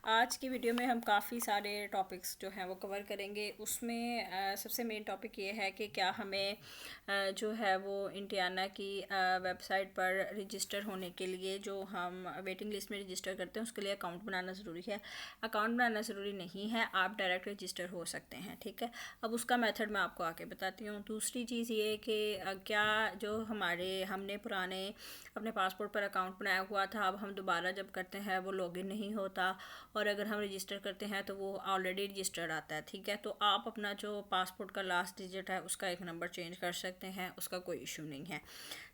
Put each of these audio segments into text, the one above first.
आज की वीडियो में हम काफ़ी सारे टॉपिक्स जो हैं वो कवर करेंगे। उसमें सबसे मेन टॉपिक ये है कि क्या हमें जो है वो इंडियाना की वेबसाइट पर रजिस्टर होने के लिए, जो हम वेटिंग लिस्ट में रजिस्टर करते हैं, उसके लिए अकाउंट बनाना ज़रूरी है। अकाउंट बनाना ज़रूरी नहीं है, आप डायरेक्ट रजिस्टर हो सकते हैं। ठीक है, अब उसका मेथड मैं आपको आके बताती हूँ। दूसरी चीज़ ये कि क्या जो हमने पुराने अपने पासपोर्ट पर अकाउंट बनाया हुआ था, अब हम दोबारा जब करते हैं वो लॉगिन नहीं होता, और अगर हम रजिस्टर करते हैं तो वो ऑलरेडी रजिस्टर्ड आता है। ठीक है, तो आप अपना जो पासपोर्ट का लास्ट डिजिट है उसका एक नंबर चेंज कर सकते हैं, उसका कोई इशू नहीं है।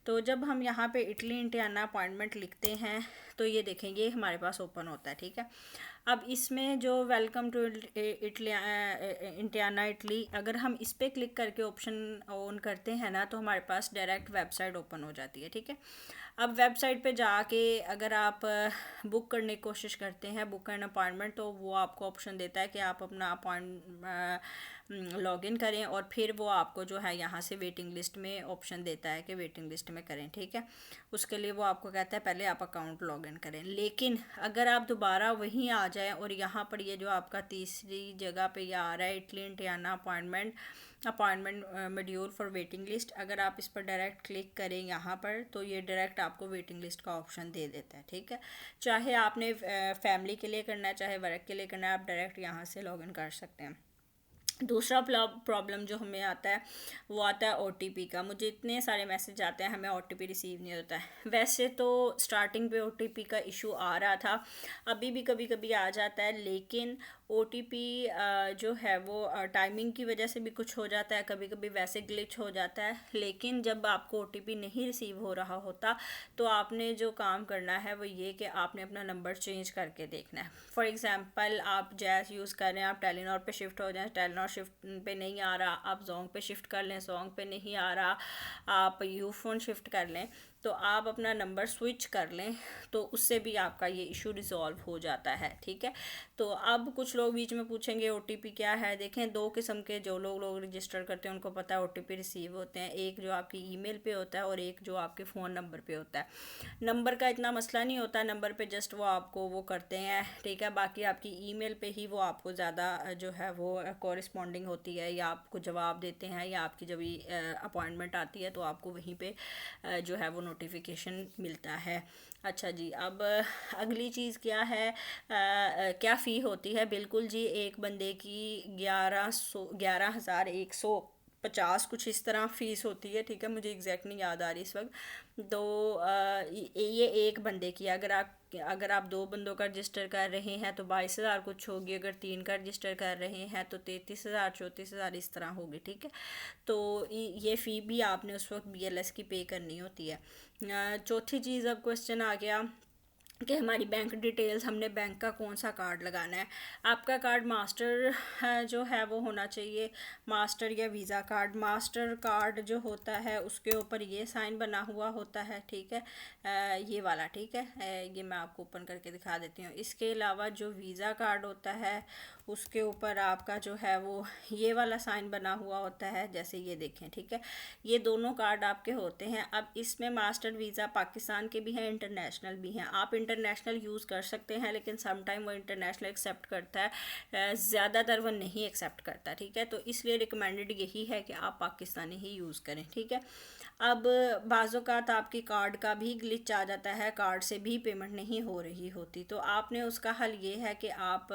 तो जब हम यहाँ पे इटली इंडियाना अपॉइंटमेंट लिखते हैं तो ये देखें, ये हमारे पास ओपन होता है। ठीक है, अब इसमें जो welcome to Italy Indiana Italy, अगर हम इस पर क्लिक करके ऑप्शन ऑन करते हैं ना, तो हमारे पास डायरेक्ट वेबसाइट ओपन हो जाती है। ठीक है, अब वेबसाइट पे जाके अगर आप बुक करने की कोशिश करते हैं, बुक एन अपॉइंटमेंट, तो वो आपको ऑप्शन देता है कि आप अपना लॉगिन करें, और फिर वो आपको जो है यहाँ से वेटिंग लिस्ट में ऑप्शन देता है कि वेटिंग लिस्ट में करें। ठीक है, उसके लिए वो आपको कहता है पहले आप अकाउंट लॉगिन करें। लेकिन अगर आप दोबारा वहीं आ जाएं और यहाँ पर ये जो आपका तीसरी जगह पे ये आ रहा है Italy Indiana appointment module for waiting list, अगर आप इस पर डायरेक्ट क्लिक करें यहाँ पर, तो ये डायरेक्ट आपको वेटिंग लिस्ट का ऑप्शन दे देता है। ठीक है, चाहे आपने फैमिली के लिए करना है, चाहे वर्क के लिए करना है, आप डायरेक्ट यहाँ से लॉगिन कर सकते हैं। दूसरा प्रॉब्लम जो हमें आता है वो आता है ओटीपी का। मुझे इतने सारे मैसेज आते हैं, हमें ओटीपी रिसीव नहीं होता है। वैसे तो स्टार्टिंग पे ओटीपी का इशू आ रहा था, अभी भी कभी कभी आ जाता है, लेकिन ओटीपी जो है वो टाइमिंग की वजह से भी कुछ हो जाता है, कभी कभी वैसे ग्लिच हो जाता है। लेकिन जब आपको ओटीपी नहीं रिसीव हो रहा होता, तो आपने जो काम करना है वो ये कि आपने अपना नंबर चेंज करके देखना है। फॉर एग्ज़ाम्पल, आप जैस यूज़ कर रहे हैं, आप टेलीनॉर पे शिफ्ट हो जाएं, टेलीनॉर शिफ्ट पे नहीं आ रहा, आप जोंग पे शिफ्ट कर लें, जोंग पे नहीं आ रहा, आप यूफोन शिफ्ट कर लें, तो आप अपना नंबर स्विच कर लें, तो उससे भी आपका ये इशू रिजॉल्व हो जाता है। ठीक है, तो अब कुछ लोग बीच में पूछेंगे ओटीपी क्या है। देखें, दो किस्म के जो लोग रजिस्टर करते हैं उनको पता है ओटीपी रिसीव होते हैं, एक जो आपकी ईमेल पे होता है और एक जो आपके फ़ोन नंबर पे होता है। नंबर का इतना मसला नहीं होता, नंबर पे जस्ट वो आपको वो करते हैं। ठीक है, बाकी आपकी ईमेल पे ही वो आपको ज़्यादा जो है वो कॉरेस्पॉन्डिंग होती है, या आपको जवाब देते हैं, या आपकी जब अपॉइंटमेंट आती है तो आपको वहीं पे जो है वो नोटिफिकेशन मिलता है। अच्छा जी, अब अगली चीज़ क्या है, क्या फ़ी होती है। बिल्कुल जी, एक बंदे की 11,150 कुछ इस तरह फ़ीस होती है। ठीक है, मुझे एग्जैक्ट नहीं याद आ रही इस वक्त। तो ये एक बंदे की, अगर आप दो बंदों का रजिस्टर कर रहे हैं तो 22,000 कुछ होगी, अगर तीन का रजिस्टर कर रहे हैं तो 33,000 34,000 इस तरह होगी। ठीक है, तो ये फ़ी भी आपने उस वक्त बीएलएस की पे करनी होती है। चौथी चीज़, अब क्वेश्चन आ गया कि हमारी बैंक डिटेल्स, हमने बैंक का कौन सा कार्ड लगाना है। आपका कार्ड मास्टर जो है वो होना चाहिए, मास्टर या वीज़ा कार्ड। मास्टर कार्ड जो होता है उसके ऊपर ये साइन बना हुआ होता है। ठीक है, ये वाला। ठीक है, ये मैं आपको ओपन करके दिखा देती हूँ। इसके अलावा जो वीज़ा कार्ड होता है उसके ऊपर आपका जो है वो ये वाला साइन बना हुआ होता है, जैसे ये देखें। ठीक है, ये दोनों कार्ड आपके होते हैं। अब इसमें मास्टर वीज़ा पाकिस्तान के भी हैं, इंटरनेशनल भी हैं। आप इंटरनेशनल यूज़ कर सकते हैं, लेकिन सम टाइम वो इंटरनेशनल एक्सेप्ट करता है, ज़्यादातर वो नहीं एक्सेप्ट करता। ठीक है, तो इसलिए रिकमेंडेड यही है कि आप पाकिस्तानी ही यूज़ करें। ठीक है, अब बाज़ोकात आपकी कार्ड का भी ग्लिच आ जाता है, कार्ड से भी पेमेंट नहीं हो रही होती, तो आपने उसका हल ये है कि आप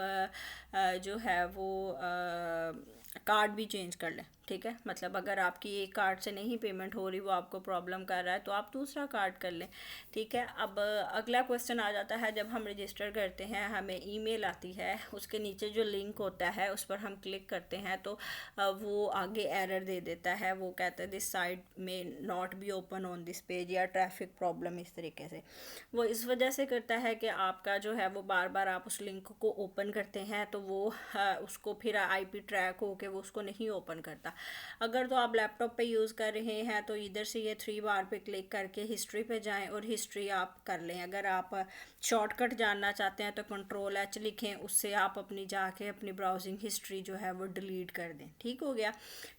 जो है वो कार्ड भी चेंज कर लें। ठीक है, मतलब अगर आपकी एक कार्ड से नहीं पेमेंट हो रही, वो आपको प्रॉब्लम कर रहा है, तो आप दूसरा कार्ड कर लें। ठीक है, अब अगला क्वेश्चन आ जाता है, जब हम रजिस्टर करते हैं हमें ईमेल आती है, उसके नीचे जो लिंक होता है उस पर हम क्लिक करते हैं तो वो आगे एरर दे देता है, वो कहता है दिस साइट में not be open on this page, या ट्रैफिक प्रॉब्लम, इस तरीके से। वो इस वजह से करता है कि आपका जो है वो बार बार आप उस लिंक को ओपन करते हैं तो वो उसको फिर आईपी ट्रैक हो के वो उसको नहीं ओपन करता। अगर तो आप लैपटॉप पे यूज़ कर रहे हैं तो इधर से ये 3 बार पे क्लिक करके हिस्ट्री पे जाएं और हिस्ट्री आप कर लें। अगर आप शॉर्टकट जानना चाहते हैं तो Ctrl+H लिखें, उससे आप अपनी जाके अपनी ब्राउजिंग हिस्ट्री जो है वो डिलीट कर दें। ठीक हो गया।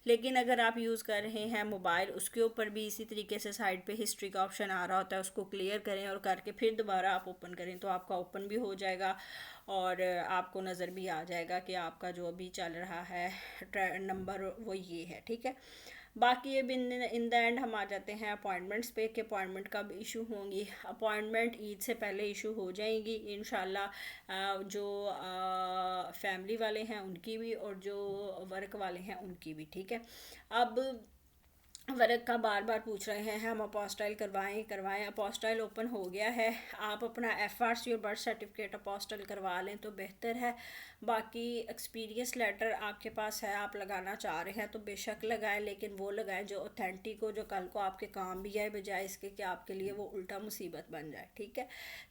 लेकिन अगर आप यूज़ कर रहे हैं मोबाइल, उसके ऊपर भी इसी तरीके से साइड पे हिस्ट्री का ऑप्शन आ रहा होता है, उसको क्लियर करें और करके फिर दोबारा आप ओपन करें तो आपका ओपन भी हो जाएगा। और आपको नज़र भी आ जाएगा कि आपका जो अभी चल रहा है नंबर वो ये है, ठीक है। बाकी अब इन द एंड हम आ जाते हैं अपॉइंटमेंट्स पे कि अपॉइंटमेंट कब इशू होंगी। अपॉइंटमेंट ईद से पहले इशू हो जाएंगी इंशाल्लाह। जो फैमिली वाले हैं उनकी भी और जो वर्क वाले हैं उनकी भी, ठीक है। अब वर्क का बार बार पूछ रहे हैं हम अपोस्टाइल करवाएं। अपोस्टाइल ओपन हो गया है, आप अपना एफआरसी और बर्थ सर्टिफिकेट अपोस्टाइल करवा लें तो बेहतर है। बाकी एक्सपीरियंस लेटर आपके पास है, आप लगाना चाह रहे हैं तो बेशक लगाएं, लेकिन वो लगाएं जो ऑथेंटिक हो, जो कल को आपके काम भी आए, बजाय इसके कि आपके लिए वो उल्टा मुसीबत बन जाए, ठीक है।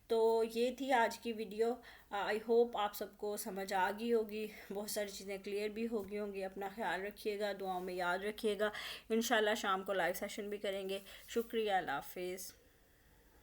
तो ये थी आज की वीडियो। आई होप आप सबको समझ आ गई होगी, बहुत सारी चीज़ें क्लियर भी हो गई होंगी। अपना ख्याल रखिएगा, दुआओं में याद रखिएगा। इंशाल्लाह शाम को लाइव सेशन भी करेंगे। शुक्रिया, अल्लाह हाफिज़।